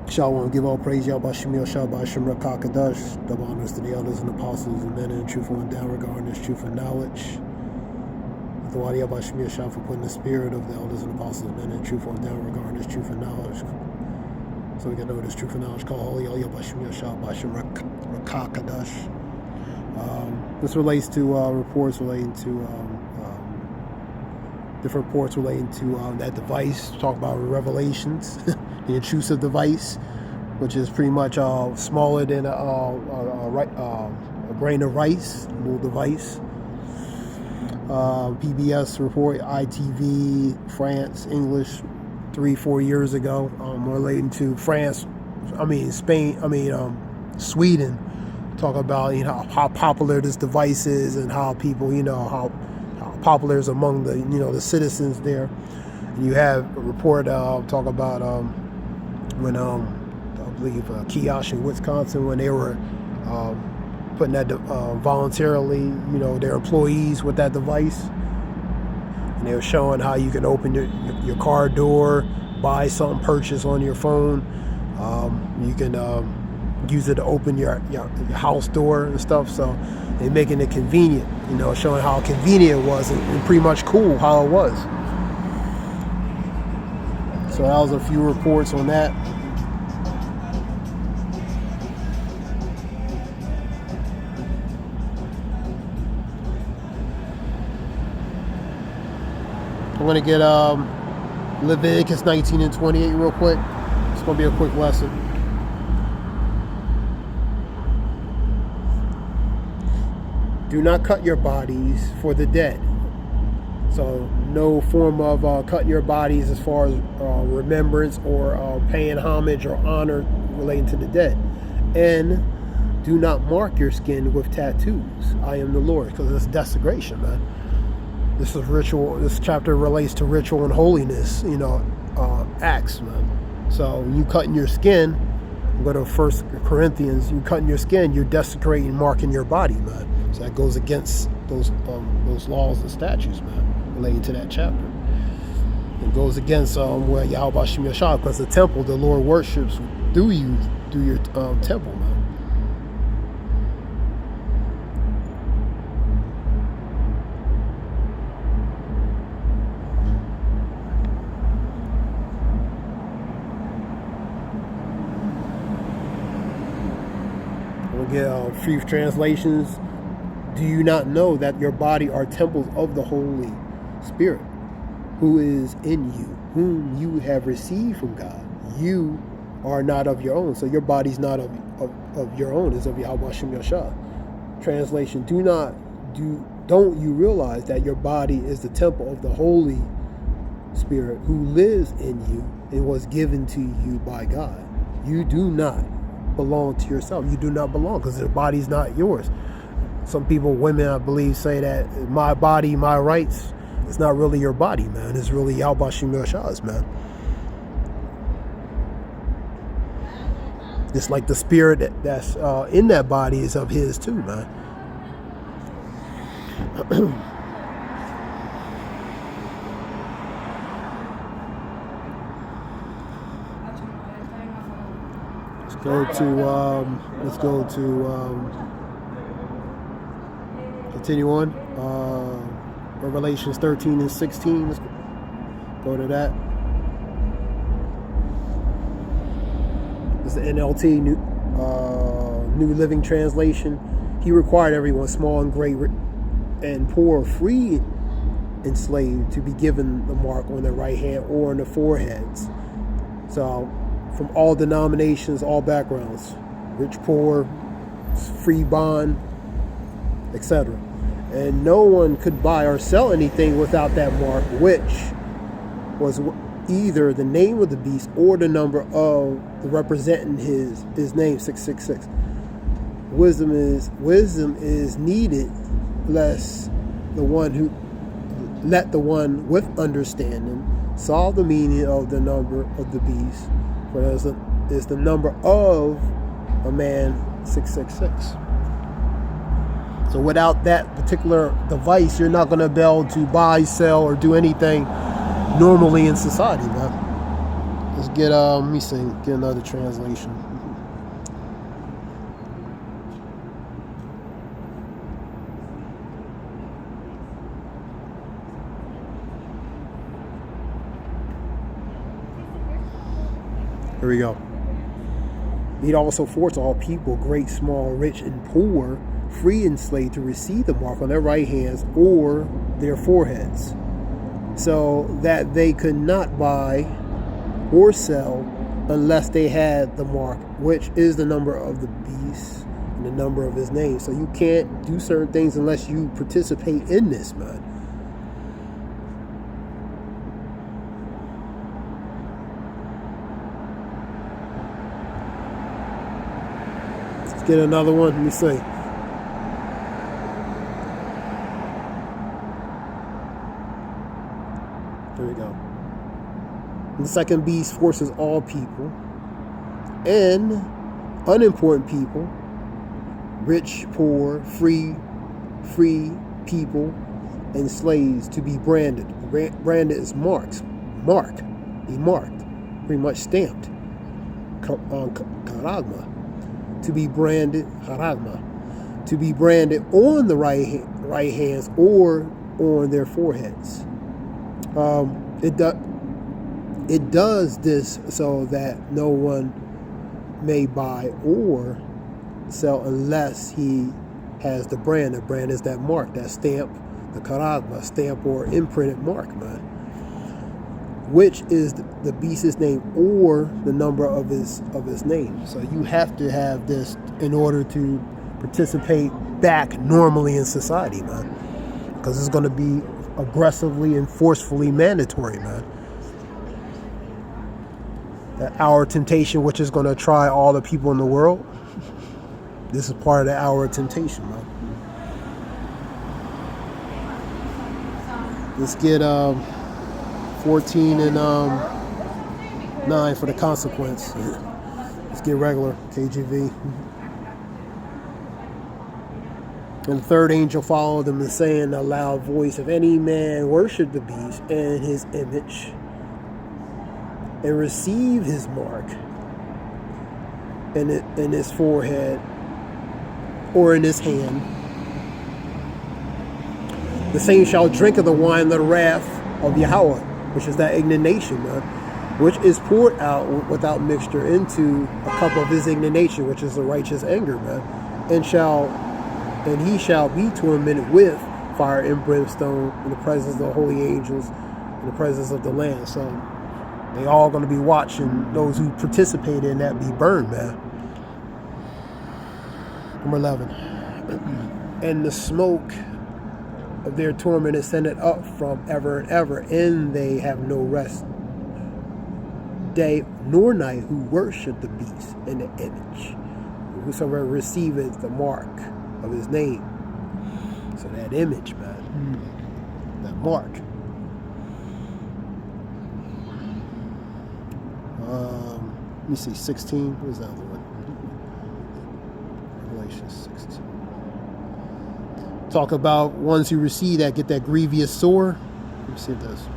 Shalom, give all praise, Yahweh Shemil Shabbat Shem Rakakadash. Double honors to the elders and apostles and men in truthful and down regarding this truth and knowledge. The Wadi Yahweh Shemil Shabbat for putting the spirit of the elders and apostles and men in truthful and down regarding this truth and knowledge. So we can know this truth and knowledge called Holy Yahweh Shemil Shabbat Shem Rakakadash. This relates to reports relating to different reports relating to that device. Talk about Revelations, the intrusive device, which is pretty much smaller than a grain of rice, little device. PBS report, ITV, France, English, 3-4 years ago, relating to Sweden. Talk about how popular this device is and how people how popular is among the the citizens there. And you have a report talk about when I believe Kiosh in Wisconsin, when they were putting that voluntarily their employees with that device, and they were showing how you can open your car door, buy something, purchase on your phone. You can use it to open your house door and stuff. So they're making it convenient, showing how convenient it was and pretty much cool how it was. So that was a few reports on that. I'm going to get Leviticus 19 and 28 real quick. It's going to be a quick lesson. Do not cut your bodies for the dead. So no form of cutting your bodies as far as remembrance or paying homage or honor relating to the dead. And do not mark your skin with tattoos. I am the Lord, because it's desecration, man. This is ritual. This chapter relates to ritual and holiness, acts, man. So you cutting your skin, go to 1 Corinthians, you cutting your skin, you're desecrating, marking your body, man. So that goes against those laws and statutes, man, relating to that chapter. It goes against where Yahweh Shem Yashah, because the temple, the Lord worships through you, through your temple, man. We'll get a few translations. Do you not know that your body are temples of the Holy Spirit, who is in you, whom you have received from God? You are not of your own. So your body's not of your own, it's of Yahweh Shem Yashah. Translation, don't you realize that your body is the temple of the Holy Spirit, who lives in you and was given to you by God? You do not belong to yourself. You do not belong, because the body's not yours. Some people, women, I believe, say that my body, my rights. It's not really your body, man. It's really Yahweh Shem Yashah's, man. Just like the spirit that's in that body is of his too, man. Let's go to continue on. Revelations 13 and 16. Let's go to that. This is the NLT, New Living Translation. He required everyone, small and great and poor, free and slave, to be given the mark on their right hand or on their foreheads. So from all denominations, all backgrounds, rich, poor, free, bond, etc. And no one could buy or sell anything without that mark, which was either the name of the beast or the number of the representing his name, 666. Wisdom is needed, lest let the one with understanding solve the meaning of the number of the beast, for it is the number of a man, 666. So without that particular device, you're not going to be able to buy, sell, or do anything normally in society, man. Let's get let me see, get another translation. Here we go. It also forced all people, great, small, rich, and poor, free and slave, to receive the mark on their right hands or their foreheads, so that they could not buy or sell unless they had the mark, which is the number of the beast and the number of his name. So you can't do certain things unless you participate in this, man. Let's get another one. Let me see. There we go. And the second beast forces all people and unimportant people, rich, poor, free people, and slaves, to be branded. Branded is marked, be marked, pretty much stamped. Karagma, to be branded, haragma, to be branded on the right hands or on their foreheads. It does this so that no one may buy or sell unless he has the brand. The brand is that mark, that stamp, the karagma, stamp or imprinted mark, man, which is the beast's name or the number of his name. So you have to have this in order to participate back normally in society, man, because it's going to be aggressively and forcefully mandatory, man. That hour of temptation, which is going to try all the people in the world, this is part of the hour of temptation, man. Let's get 14 and 9 for the consequence. Let's get regular KJV. And the third angel followed them, and saying in a loud voice, if any man worship the beast and his image, and receive his mark in his forehead or in his hand, the same shall drink of the wine of the wrath of Yahweh, which is that indignation, man, which is poured out without mixture into a cup of his indignation, which is the righteous anger, man, and he shall be tormented with fire and brimstone in the presence of the holy angels, in the presence of the Lamb. So they all going to be watching those who participate in that be burned, man. Number 11. And the smoke of their torment is sended up from ever and ever, and they have no rest day nor night who worship the beast and the image, whosoever receiveth the mark of his name. So that image, man, that mark. Let me see, 16. What is that other one? Revelation 16. Talk about ones who receive that get that grievous sore. Let me see if that's.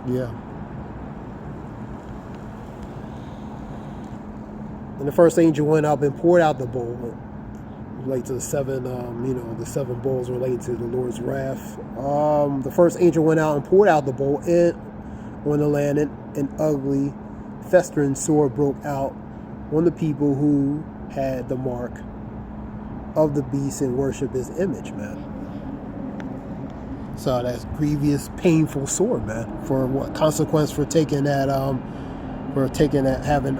Yeah. And the first angel went up and poured out the bowl. Relate to the seven, the seven bowls relate to the Lord's wrath. The first angel went out and poured out the bowl on the land, and an ugly, festering sore broke out on the people who had the mark of the beast and worship his image, man. So that's grievous, painful sore, man. For what consequence? For taking that, having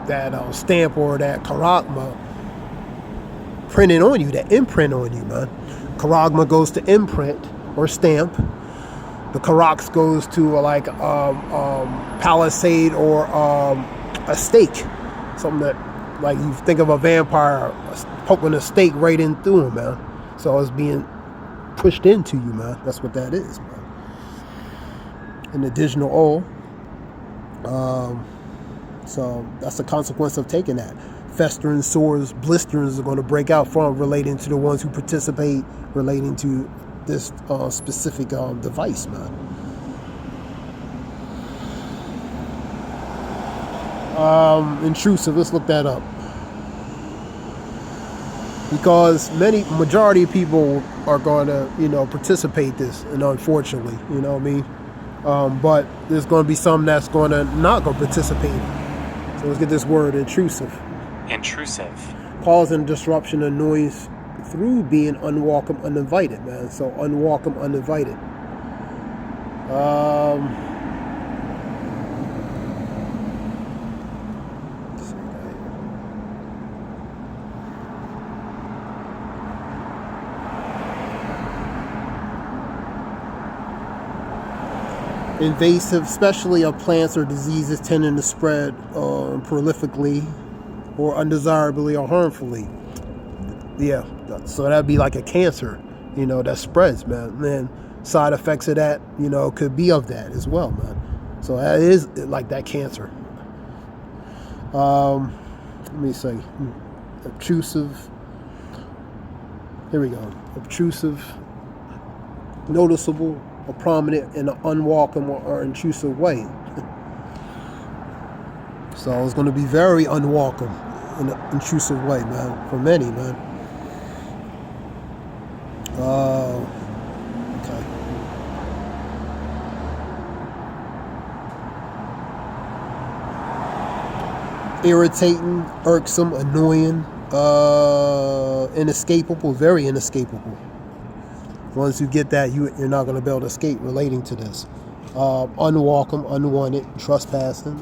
that stamp or that karagma printed on you, that imprint on you, man. Karagma goes to imprint or stamp. The karax goes to like palisade or a stake, something that, like, you think of a vampire poking a stake right in through him, man. So it's being pushed into you, man. That's what that is, man. And the digital O So that's the consequence of taking that. Festering sores, blisterings are going to break out from relating to the ones who participate relating to this specific device, man. Intrusive, let's look that up. Because majority of people are going to, participate this, and unfortunately, you know what I mean? But there's going to be some that's going to not go participate. So let's get this word, intrusive. Intrusive. Causing disruption and noise through being unwelcome, uninvited, man. So unwelcome, uninvited. Invasive, especially of plants or diseases tending to spread prolifically or undesirably or harmfully. Yeah, so that'd be like a cancer, that spreads, man. And then side effects of that, could be of that as well, man. So that is like that cancer. Let me say, obtrusive. Here we go. Obtrusive, noticeable, or prominent in an unwelcome or intrusive way. So it's going to be very unwelcome in an intrusive way, man, for many, man. Okay. Irritating, irksome, annoying, inescapable, very inescapable. Once you get that, you're not going to be able to escape relating to this. Unwelcome, unwanted, trespassing,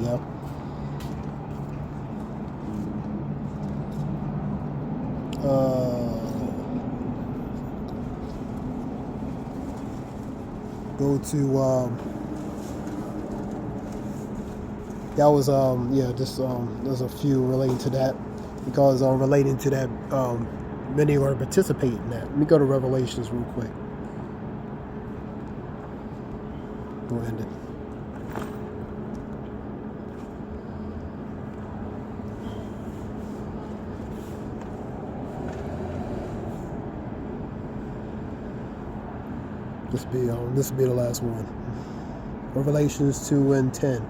yeah. Go to, that was, there's a few relating to that, because relating to that, many are going to participate in that. Let me go to Revelations real quick. Go ahead. This will be the last one. Revelations 2:10.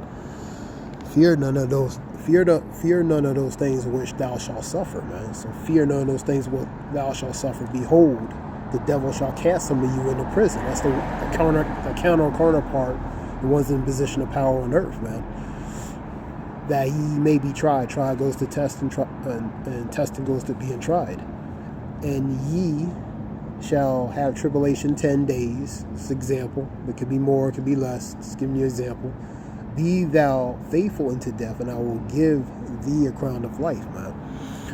Fear none of those things which thou shalt suffer, man. So fear none of those things which thou shalt suffer. Behold, the devil shall cast some of you into prison. That's the counterpart, the ones in position of power on earth, man. That ye may be tried. Trial goes to test, and testing goes to being tried. And ye shall have tribulation 10 days. This is example. It could be more, it could be less. Just giving you an example. Be thou faithful unto death, and I will give thee a crown of life, man.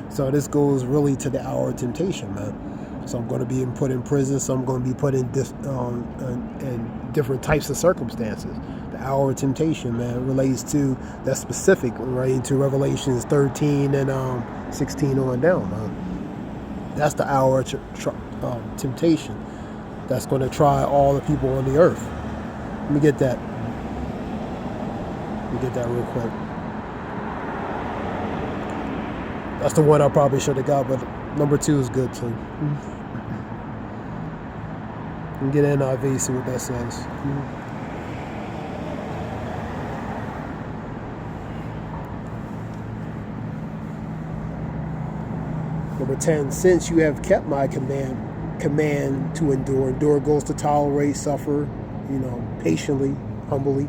So this goes really to the hour of temptation, man. So I'm going to be put in prison. Some going to be put in different types of circumstances. The hour of temptation, man, relates to that specific, right, into Revelations 13 and 16 on down, man. That's the hour of temptation. That's going to try all the people on the earth. Let me get that. Real quick. That's the one I probably should have got, but number 2 is good too. And get NIV, see what that says. Number 10, since you have kept my command to endure. Endure goes to tolerate, suffer, patiently, humbly.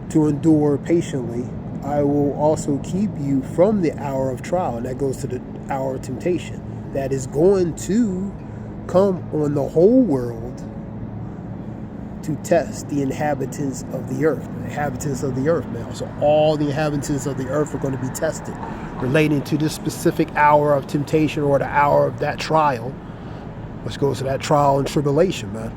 To endure patiently, I will also keep you from the hour of trial. And that goes to the hour of temptation. That is going to come on the whole world to test the inhabitants of the earth. The inhabitants of the earth now. So all the inhabitants of the earth are going to be tested relating to this specific hour of temptation, or the hour of that trial, which goes to that trial and tribulation, man.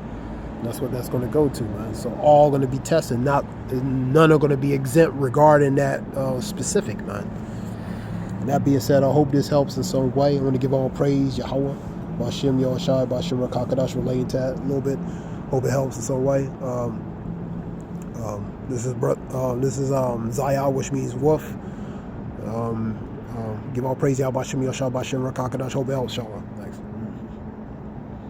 That's what that's going to go to, man. So all going to be tested. None are going to be exempt regarding that specific, man. And that being said, I hope this helps in some way. I want to give all praise, Yahweh, Bashim Yahushai, Bashim Rakakadash, relating to that a little bit. Hope it helps in some way. This is Zayah, which means wolf. Give all praise to Yahweh Shem Yashah Bashem Rakakadash Hobel Shalom.